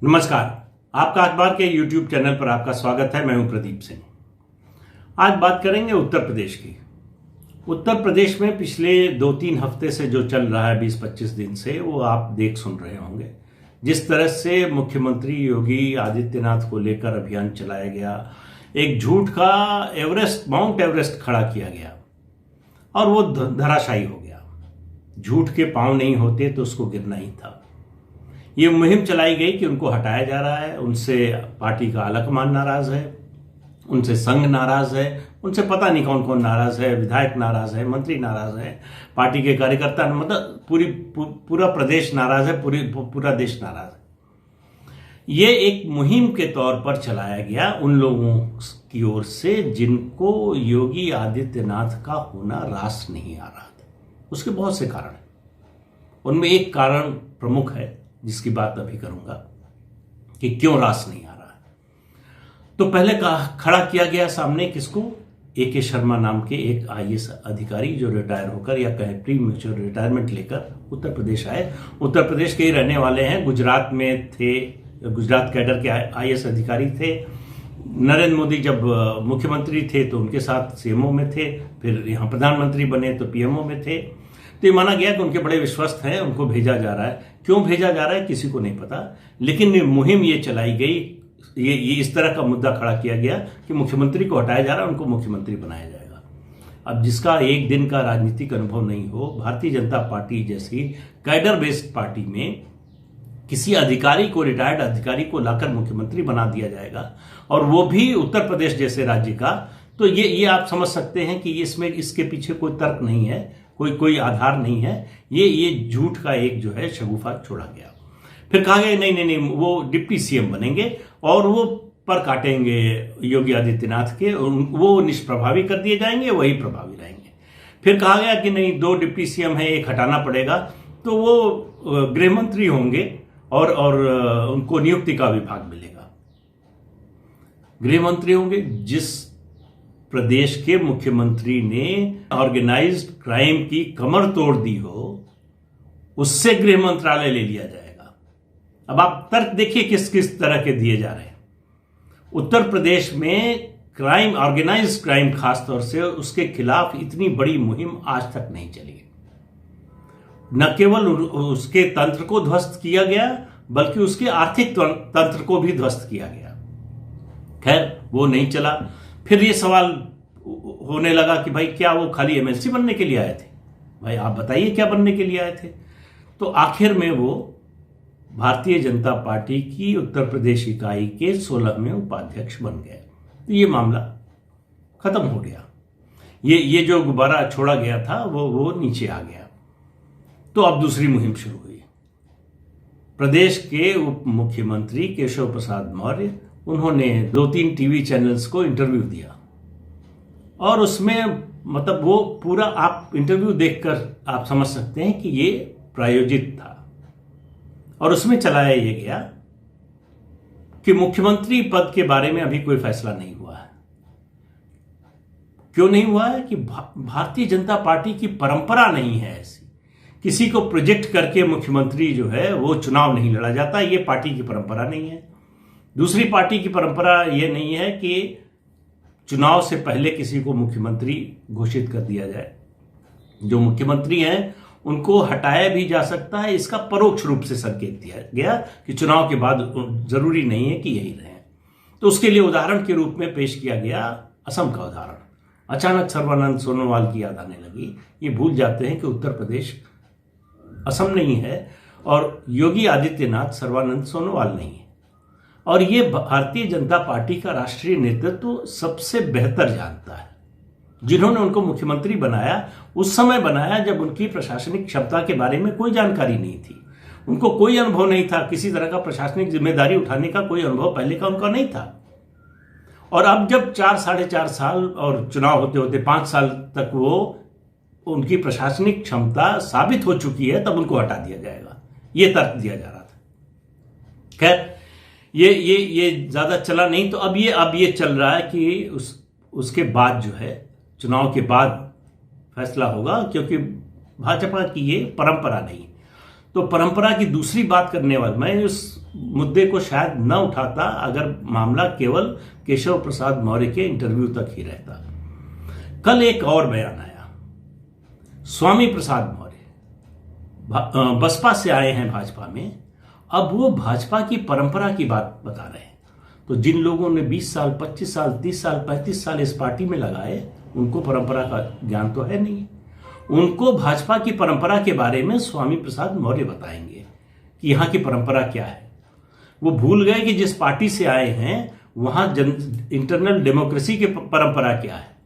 नमस्कार। आपका अखबार के YouTube चैनल पर आपका स्वागत है। मैं हूं प्रदीप सिंह। आज बात करेंगे उत्तर प्रदेश की। उत्तर प्रदेश में पिछले 2-3 हफ्ते से जो चल रहा है 20-25 दिन से, वो आप देख सुन रहे होंगे। जिस तरह से मुख्यमंत्री योगी आदित्यनाथ को लेकर अभियान चलाया गया, एक झूठ का माउंट एवरेस्ट खड़ा किया गया और वो धराशायी हो गया। झूठ के पांव नहीं होते तो उसको गिरना ही था। ये मुहिम चलाई गई कि उनको हटाया जा रहा है, उनसे पार्टी का आलाकमान नाराज है, उनसे संघ नाराज है, उनसे पता नहीं कौन कौन नाराज है, विधायक नाराज है, मंत्री नाराज है, पार्टी के कार्यकर्ता, मतलब पूरा प्रदेश नाराज है, पूरा देश नाराज है। ये एक मुहिम के तौर पर चलाया गया उन लोगों की ओर से जिनको योगी आदित्यनाथ का होना रास नहीं आ रहा था। उसके बहुत से कारण हैं। उनमें एक कारण प्रमुख है जिसकी बात अभी करूंगा कि क्यों रास नहीं आ रहा है। तो पहले खड़ा किया गया सामने किसको? A.K. शर्मा नाम के एक IAS अधिकारी जो रिटायर होकर या कहें प्री मैच्योर रिटायरमेंट लेकर उत्तर प्रदेश आए। उत्तर प्रदेश के ही रहने वाले हैं, गुजरात में थे, गुजरात कैडर के IAS अधिकारी थे। नरेंद्र मोदी जब मुख्यमंत्री थे तो उनके साथ CMO में थे, फिर यहाँ प्रधानमंत्री बने तो PMO में थे। तो ये माना गया कि उनके बड़े विश्वस्त हैं, उनको भेजा जा रहा है। क्यों भेजा जा रहा है किसी को नहीं पता, लेकिन मुहिम ये चलाई गई, ये इस तरह का मुद्दा खड़ा किया गया कि मुख्यमंत्री को हटाया जा रहा है, उनको मुख्यमंत्री बनाया जाएगा। अब जिसका एक दिन का राजनीतिक अनुभव नहीं हो, भारतीय जनता पार्टी जैसी कैडर बेस्ड पार्टी में किसी अधिकारी को, रिटायर्ड अधिकारी को लाकर मुख्यमंत्री बना दिया जाएगा, और वो भी उत्तर प्रदेश जैसे राज्य का, तो ये आप समझ सकते हैं कि इसमें इसके पीछे कोई तर्क नहीं है, कोई आधार नहीं है। ये झूठ का एक जो है शगुफा छोड़ा गया। फिर कहा गया नहीं, वो डिप्टी CM बनेंगे और वो पर काटेंगे योगी आदित्यनाथ के, वो निष्प्रभावी कर दिए जाएंगे, वही प्रभावी रहेंगे। फिर कहा गया कि नहीं, 2 डिप्टी CM है, एक हटाना पड़ेगा, तो वो गृह मंत्री होंगे और उनको नियुक्ति का विभाग मिलेगा। गृह मंत्री होंगे। जिस प्रदेश के मुख्यमंत्री ने ऑर्गेनाइज्ड क्राइम की कमर तोड़ दी हो, उससे गृह मंत्रालय ले लिया जाएगा। अब आप तर्क देखिए किस किस तरह के दिए जा रहे हैं। उत्तर प्रदेश में क्राइम, ऑर्गेनाइज्ड क्राइम खासतौर से, उसके खिलाफ इतनी बड़ी मुहिम आज तक नहीं चली। न केवल उसके तंत्र को ध्वस्त किया गया, बल्कि उसके आर्थिक तंत्र को भी ध्वस्त किया गया। खैर, वो नहीं चला। फिर ये सवाल होने लगा कि भाई क्या वो खाली MLC बनने के लिए आए थे? भाई आप बताइए क्या बनने के लिए आए थे? तो आखिर में वो भारतीय जनता पार्टी की उत्तर प्रदेश इकाई के 16वें उपाध्यक्ष बन गए। तो ये मामला खत्म हो गया। ये जो गुब्बारा छोड़ा गया था वो नीचे आ गया। तो अब दूसरी मुहिम शुरू हुई। प्रदेश के उप मुख्यमंत्री केशव प्रसाद मौर्य, उन्होंने 2-3 टीवी चैनल्स को इंटरव्यू दिया, और उसमें मतलब वो पूरा आप इंटरव्यू देखकर आप समझ सकते हैं कि ये प्रायोजित था। और उसमें चलाया ये गया कि मुख्यमंत्री पद के बारे में अभी कोई फैसला नहीं हुआ है। क्यों नहीं हुआ है? कि भारतीय जनता पार्टी की परंपरा नहीं है ऐसी। किसी को प्रोजेक्ट करके मुख्यमंत्री जो है वो चुनाव नहीं लड़ा जाता, ये पार्टी की परंपरा नहीं है। दूसरी पार्टी की परंपरा यह नहीं है कि चुनाव से पहले किसी को मुख्यमंत्री घोषित कर दिया जाए। जो मुख्यमंत्री हैं उनको हटाया भी जा सकता है, इसका परोक्ष रूप से संकेत दिया गया कि चुनाव के बाद जरूरी नहीं है कि यही रहे। तो उसके लिए उदाहरण के रूप में पेश किया गया असम का उदाहरण। अचानक सर्बानंद सोनोवाल की याद आने लगी। ये भूल जाते हैं कि उत्तर प्रदेश असम नहीं है और योगी आदित्यनाथ सर्बानंद सोनोवाल नहीं है। और ये भारतीय जनता पार्टी का राष्ट्रीय नेतृत्व सबसे बेहतर जानता है। जिन्होंने उनको मुख्यमंत्री बनाया, उस समय बनाया जब उनकी प्रशासनिक क्षमता के बारे में कोई जानकारी नहीं थी। उनको कोई अनुभव नहीं था, किसी तरह का प्रशासनिक जिम्मेदारी उठाने का कोई अनुभव पहले का उनका नहीं था। और अब जब 4-4.5 साल और चुनाव होते होते 5 साल तक वो उनकी प्रशासनिक क्षमता साबित हो चुकी है, तब उनको हटा दिया जाएगा, ये तर्क दिया जा रहा था। खैर, ये ज्यादा चला नहीं। तो अब ये चल रहा है कि उसके बाद जो है, चुनाव के बाद फैसला होगा, क्योंकि भाजपा की ये परंपरा नहीं। तो परंपरा की दूसरी बात करने वाला, मैं उस मुद्दे को शायद न उठाता अगर मामला केवल केशव प्रसाद मौर्य के इंटरव्यू तक ही रहता। कल एक और बयान आया, स्वामी प्रसाद मौर्य बसपा से आए हैं भाजपा में, अब वो भाजपा की परंपरा की बात बता रहे हैं। तो जिन लोगों ने 20 साल 25 साल 30 साल 35 साल इस पार्टी में लगाए, उनको परंपरा का ज्ञान तो है नहीं। उनको भाजपा की परंपरा के बारे में स्वामी प्रसाद मौर्य बताएंगे कि यहां की परंपरा क्या है। वो भूल गए कि जिस पार्टी से आए हैं वहां इंटरनल डेमोक्रेसी की परंपरा क्या है।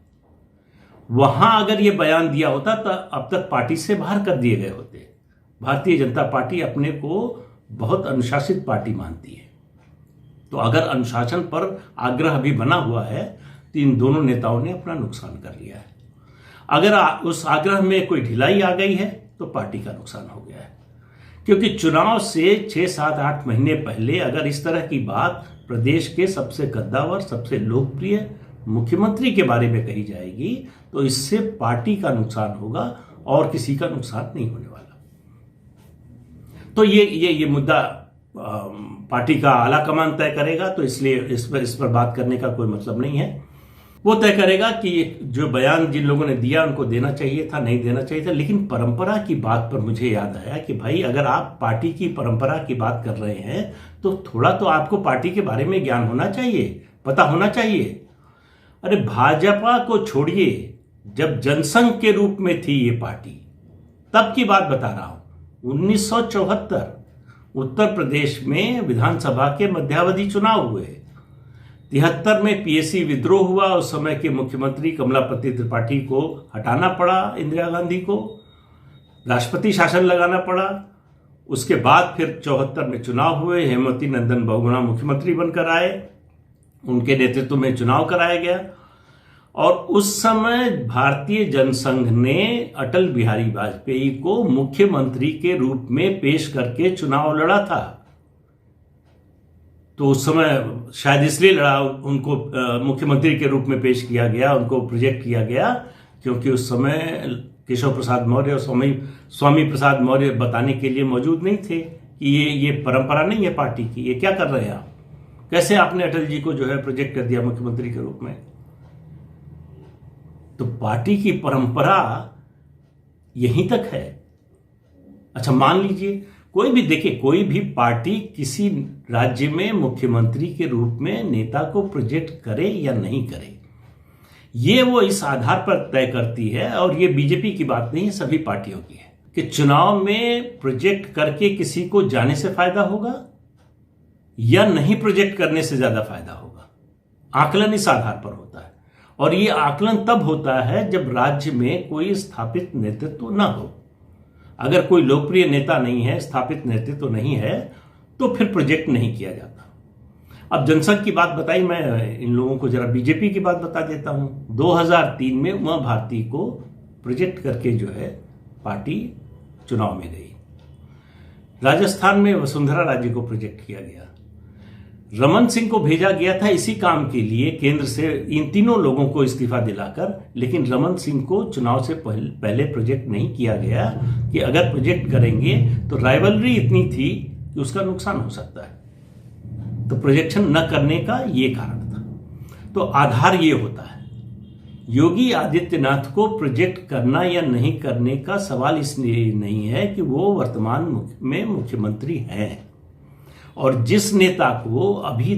वहां अगर ये बयान दिया होता तो अब तक पार्टी से बाहर कर दिए गए होते। भारतीय जनता पार्टी अपने को बहुत अनुशासित पार्टी मानती है, तो अगर अनुशासन पर आग्रह अभी बना हुआ है तो इन दोनों नेताओं ने अपना नुकसान कर लिया है। अगर उस आग्रह में कोई ढिलाई आ गई है तो पार्टी का नुकसान हो गया है, क्योंकि चुनाव से 6 7 8 महीने पहले अगर इस तरह की बात प्रदेश के सबसे कद्दावर सबसे लोकप्रिय मुख्यमंत्री के बारे में कही जाएगी तो इससे पार्टी का नुकसान होगा और किसी का नुकसान नहीं होने वाला। तो ये मुद्दा पार्टी का आला कमान तय करेगा, तो इसलिए इस पर बात करने का कोई मतलब नहीं है। वो तय करेगा कि जो बयान जिन लोगों ने दिया उनको देना चाहिए था, नहीं देना चाहिए था। लेकिन परंपरा की बात पर मुझे याद आया कि भाई अगर आप पार्टी की परंपरा की बात कर रहे हैं तो थोड़ा तो आपको पार्टी के बारे में ज्ञान होना चाहिए, पता होना चाहिए। अरे भाजपा को छोड़िए, जब जनसंघ के रूप में थी ये पार्टी तब की बात बता रहा हूं। 1974 उत्तर प्रदेश में विधानसभा के मध्यावधि चुनाव हुए। 73 में पीएसी विद्रोह हुआ। उस समय के मुख्यमंत्री कमलापति त्रिपाठी को हटाना पड़ा, इंदिरा गांधी को राष्ट्रपति शासन लगाना पड़ा। उसके बाद फिर 74 में चुनाव हुए, हेमवती नंदन बहुगुणा मुख्यमंत्री बनकर आए, उनके नेतृत्व में चुनाव कराया गया और उस समय भारतीय जनसंघ ने अटल बिहारी वाजपेयी को मुख्यमंत्री के रूप में पेश करके चुनाव लड़ा था। तो उस समय शायद इसलिए लड़ा, उनको मुख्यमंत्री के रूप में पेश किया गया, उनको प्रोजेक्ट किया गया, क्योंकि उस समय केशव प्रसाद मौर्य और स्वामी प्रसाद मौर्य बताने के लिए मौजूद नहीं थे कि ये परंपरा नहीं है पार्टी की, ये क्या कर रहे हैं आप, कैसे आपने अटल जी को जो है प्रोजेक्ट कर दिया मुख्यमंत्री के रूप में। तो पार्टी की परंपरा यहीं तक है। अच्छा, मान लीजिए कोई भी, देखिए कोई भी पार्टी किसी राज्य में मुख्यमंत्री के रूप में नेता को प्रोजेक्ट करे या नहीं करे, ये वो इस आधार पर तय करती है। और ये बीजेपी की बात नहीं है, सभी पार्टियों की है कि चुनाव में प्रोजेक्ट करके किसी को जाने से फायदा होगा या नहीं प्रोजेक्ट करने से ज्यादा फायदा होगा। आकलन इस आधार पर होता है और ये आकलन तब होता है जब राज्य में कोई स्थापित नेतृत्व ना हो। अगर कोई लोकप्रिय नेता नहीं है, स्थापित नेतृत्व नहीं है, तो फिर प्रोजेक्ट नहीं किया जाता। अब जनसंघ की बात बताई, मैं इन लोगों को जरा बीजेपी की बात बता देता हूं। 2003 में उमा भारती को प्रोजेक्ट करके जो है पार्टी चुनाव में गई। राजस्थान में वसुंधरा राजे को प्रोजेक्ट किया गया। रमन सिंह को भेजा गया था इसी काम के लिए केंद्र से, इन तीनों लोगों को इस्तीफा दिलाकर, लेकिन रमन सिंह को चुनाव से पहले प्रोजेक्ट नहीं किया गया कि अगर प्रोजेक्ट करेंगे तो राइवलरी इतनी थी कि उसका नुकसान हो सकता है। तो प्रोजेक्शन न करने का ये कारण था। तो आधार ये होता है। योगी आदित्यनाथ को प्रोजेक्ट करना या नहीं करने का सवाल इसलिए नहीं है कि वो वर्तमान में मुख्यमंत्री हैं, और जिस नेता को अभी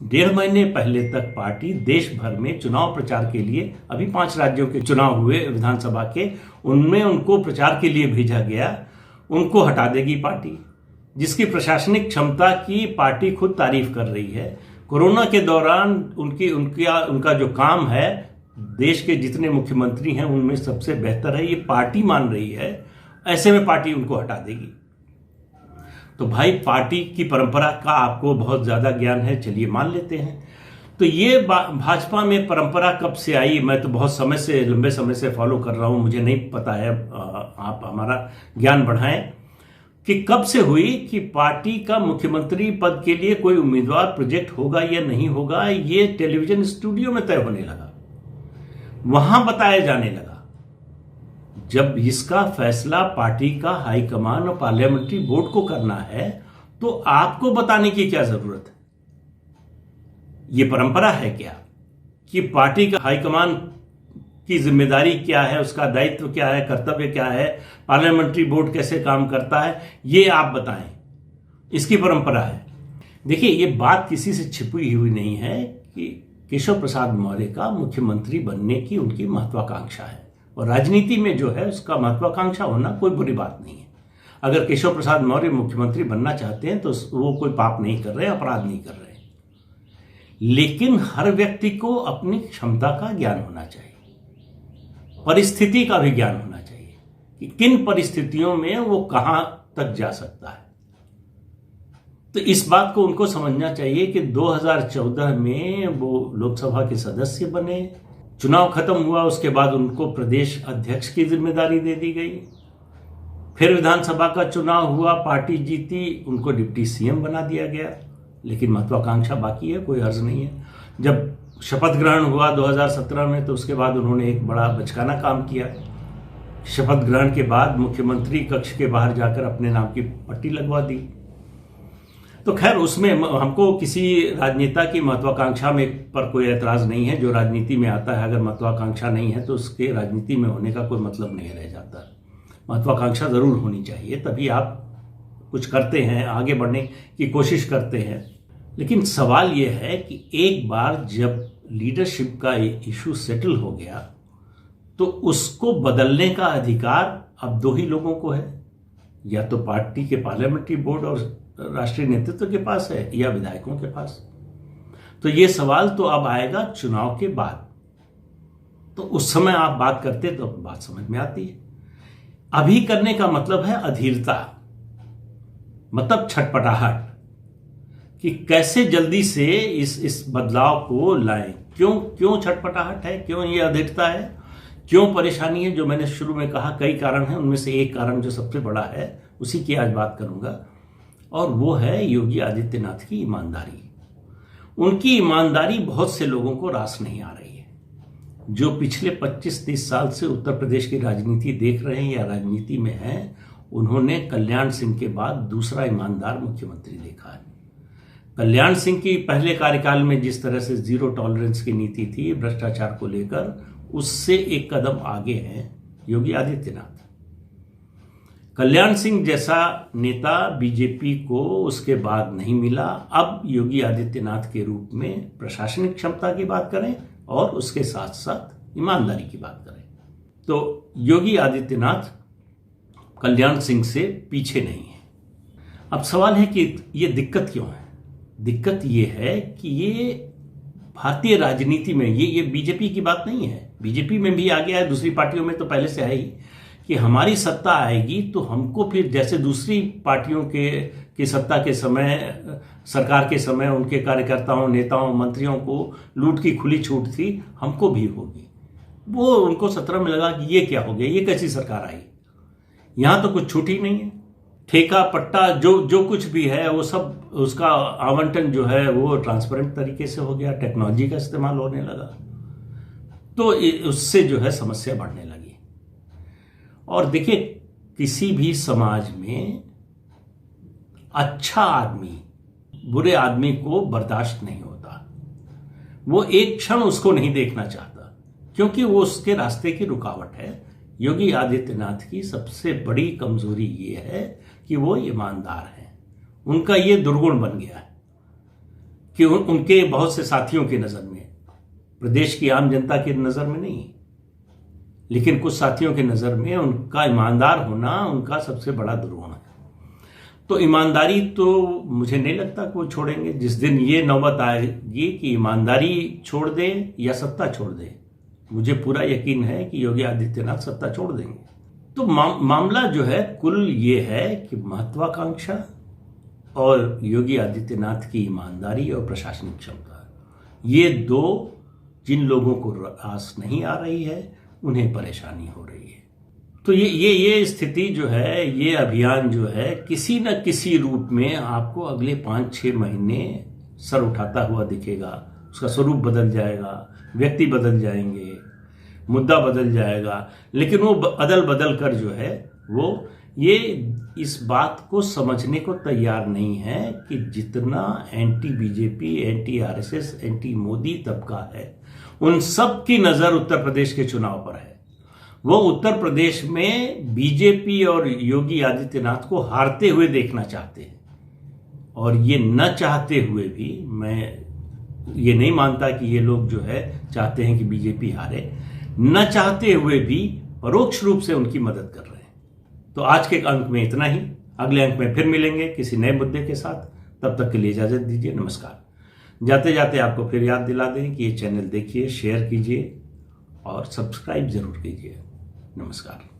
1.5 महीने पहले तक पार्टी देश भर में चुनाव प्रचार के लिए, अभी 5 राज्यों के चुनाव हुए विधानसभा के, उनमें उनको प्रचार के लिए भेजा गया, उनको हटा देगी पार्टी, जिसकी प्रशासनिक क्षमता की पार्टी खुद तारीफ कर रही है। कोरोना के दौरान उनका जो काम है देश के जितने मुख्यमंत्री हैं उनमें सबसे बेहतर है, ये पार्टी मान रही है। ऐसे में पार्टी उनको हटा देगी। तो भाई पार्टी की परंपरा का आपको बहुत ज्यादा ज्ञान है, चलिए मान लेते हैं। तो ये भाजपा में परंपरा कब से आई, मैं तो बहुत समय से, लंबे समय से फॉलो कर रहा हूं, मुझे नहीं पता है, आप हमारा ज्ञान बढ़ाएं कि कब से हुई कि पार्टी का मुख्यमंत्री पद के लिए कोई उम्मीदवार प्रोजेक्ट होगा या नहीं होगा, ये टेलीविजन स्टूडियो में तय होने लगा, वहां बताया जाने लगा। जब इसका फैसला पार्टी का हाईकमान और पार्लियामेंट्री बोर्ड को करना है तो आपको बताने की क्या जरूरत है? ये परंपरा है क्या कि पार्टी का हाईकमान की जिम्मेदारी क्या है, उसका दायित्व क्या है, कर्तव्य क्या है, पार्लियामेंट्री बोर्ड कैसे काम करता है, ये आप बताएं। इसकी परंपरा है। देखिए, ये बात किसी से छिपी हुई नहीं है कि केशव प्रसाद मौर्य का मुख्यमंत्री बनने की उनकी महत्वाकांक्षा है, और राजनीति में जो है उसका महत्वाकांक्षा होना कोई बुरी बात नहीं है। अगर केशव प्रसाद मौर्य मुख्यमंत्री बनना चाहते हैं तो वो कोई पाप नहीं कर रहे, अपराध नहीं कर रहे। लेकिन हर व्यक्ति को अपनी क्षमता का ज्ञान होना चाहिए, परिस्थिति का भी ज्ञान होना चाहिए कि किन परिस्थितियों में वो कहां तक जा सकता है। तो इस बात को उनको समझना चाहिए कि 2014 में वो लोकसभा के सदस्य बने, चुनाव खत्म हुआ, उसके बाद उनको प्रदेश अध्यक्ष की जिम्मेदारी दे दी गई, फिर विधानसभा का चुनाव हुआ, पार्टी जीती, उनको डिप्टी सीएम बना दिया गया। लेकिन महत्वाकांक्षा बाकी है, कोई अर्ज नहीं है। जब शपथ ग्रहण हुआ 2017 में, तो उसके बाद उन्होंने एक बड़ा बचकाना काम किया। शपथ ग्रहण के बाद मुख्यमंत्री कक्ष के बाहर जाकर अपने नाम की पट्टी लगवा दी। तो खैर, उसमें हमको किसी राजनेता की महत्वाकांक्षा में पर कोई एतराज नहीं है। जो राजनीति में आता है, अगर महत्वाकांक्षा नहीं है तो उसके राजनीति में होने का कोई मतलब नहीं रह जाता। महत्वाकांक्षा जरूर होनी चाहिए, तभी आप कुछ करते हैं, आगे बढ़ने की कोशिश करते हैं। लेकिन सवाल यह है कि एक बार जब लीडरशिप का इशू सेटल हो गया तो उसको बदलने का अधिकार अब दो ही लोगों को है, या तो पार्टी के पार्लियामेंट्री बोर्ड और राष्ट्रीय नेतृत्व के पास है, या विधायकों के पास। तो ये सवाल तो अब आएगा चुनाव के बाद। तो उस समय आप बात करते तो बात समझ में आती है। अभी करने का मतलब है अधीरता, मतलब छटपटाहट, कि कैसे जल्दी से इस बदलाव को लाएं। क्यों छटपटाहट है, क्यों ये अधीरता है, क्यों परेशानी है? जो मैंने शुरू में कहा, कई कारण हैं, उनमें से एक कारण जो सबसे बड़ा है उसी की आज बात करूंगा, और वो है योगी आदित्यनाथ की ईमानदारी। उनकी ईमानदारी बहुत से लोगों को रास नहीं आ रही है। जो पिछले 25-30 साल से उत्तर प्रदेश की राजनीति देख रहे हैं या राजनीति में हैं, उन्होंने कल्याण सिंह के बाद दूसरा ईमानदार मुख्यमंत्री देखा है। कल्याण सिंह की पहले कार्यकाल में जिस तरह से जीरो टॉलरेंस की नीति थी भ्रष्टाचार को लेकर, उससे एक कदम आगे हैं योगी आदित्यनाथ। कल्याण सिंह जैसा नेता बीजेपी को उसके बाद नहीं मिला। अब योगी आदित्यनाथ के रूप में प्रशासनिक क्षमता की बात करें और उसके साथ साथ ईमानदारी की बात करें, तो योगी आदित्यनाथ कल्याण सिंह से पीछे नहीं है। अब सवाल है कि ये दिक्कत क्यों है? दिक्कत ये है कि ये भारतीय राजनीति में, ये बीजेपी की बात नहीं है, बीजेपी में भी आ गया है, दूसरी पार्टियों में तो पहले से है ही, कि हमारी सत्ता आएगी तो हमको फिर जैसे दूसरी पार्टियों की सत्ता के समय, सरकार के समय उनके कार्यकर्ताओं, नेताओं, मंत्रियों को लूट की खुली छूट थी, हमको भी होगी। वो उनको 17 में लगा कि ये क्या हो गया, ये कैसी सरकार आई, यहां तो कुछ छूट ही नहीं है। ठेका पट्टा जो कुछ भी है वो सब, उसका आवंटन जो है वो ट्रांसपेरेंट तरीके से हो गया, टेक्नोलॉजी का इस्तेमाल होने लगा, तो उससे जो है समस्या बढ़ने लगी। और देखिए, किसी भी समाज में अच्छा आदमी बुरे आदमी को बर्दाश्त नहीं होता। वो एक क्षण उसको नहीं देखना चाहता, क्योंकि वो उसके रास्ते की रुकावट है। योगी आदित्यनाथ की सबसे बड़ी कमजोरी ये है कि वो ईमानदार हैं। उनका ये दुर्गुण बन गया है कि उनके बहुत से साथियों की नजर में, प्रदेश की आम जनता की नजर में नहीं, लेकिन कुछ साथियों की नजर में उनका ईमानदार होना उनका सबसे बड़ा दुर्गुण है। तो ईमानदारी तो मुझे नहीं लगता कि वो छोड़ेंगे। जिस दिन ये नौबत आएगी कि ईमानदारी छोड़ दे या सत्ता छोड़ दे, मुझे पूरा यकीन है कि योगी आदित्यनाथ सत्ता छोड़ देंगे। तो मामला जो है कुल ये है कि महत्वाकांक्षा और योगी आदित्यनाथ की ईमानदारी और प्रशासनिक क्षमता, ये दो जिन लोगों को रास नहीं आ रही है उन्हें परेशानी हो रही है। तो ये स्थिति जो है, ये अभियान जो है, किसी न किसी रूप में आपको अगले 5-6 महीने सर उठाता हुआ दिखेगा। उसका स्वरूप बदल जाएगा, व्यक्ति बदल जाएंगे, मुद्दा बदल जाएगा, लेकिन वो बदल कर जो है वो ये इस बात को समझने को तैयार नहीं है कि जितना anti BJP, anti RSS, anti Modi तबका है, उन सब की नजर उत्तर प्रदेश के चुनाव पर है। वो उत्तर प्रदेश में बीजेपी और योगी आदित्यनाथ को हारते हुए देखना चाहते हैं। और ये न चाहते हुए भी, मैं ये नहीं मानता कि ये लोग जो है चाहते हैं कि बीजेपी हारे, न चाहते हुए भी परोक्ष रूप से उनकी मदद कर रहे हैं। तो आज के अंक में इतना ही। अगले अंक में फिर मिलेंगे किसी नए मुद्दे के साथ। तब तक के लिए इजाजत दीजिए। नमस्कार। जाते जाते आपको फिर याद दिला दें कि ये चैनल देखिए, शेयर कीजिए और सब्सक्राइब जरूर कीजिए। नमस्कार।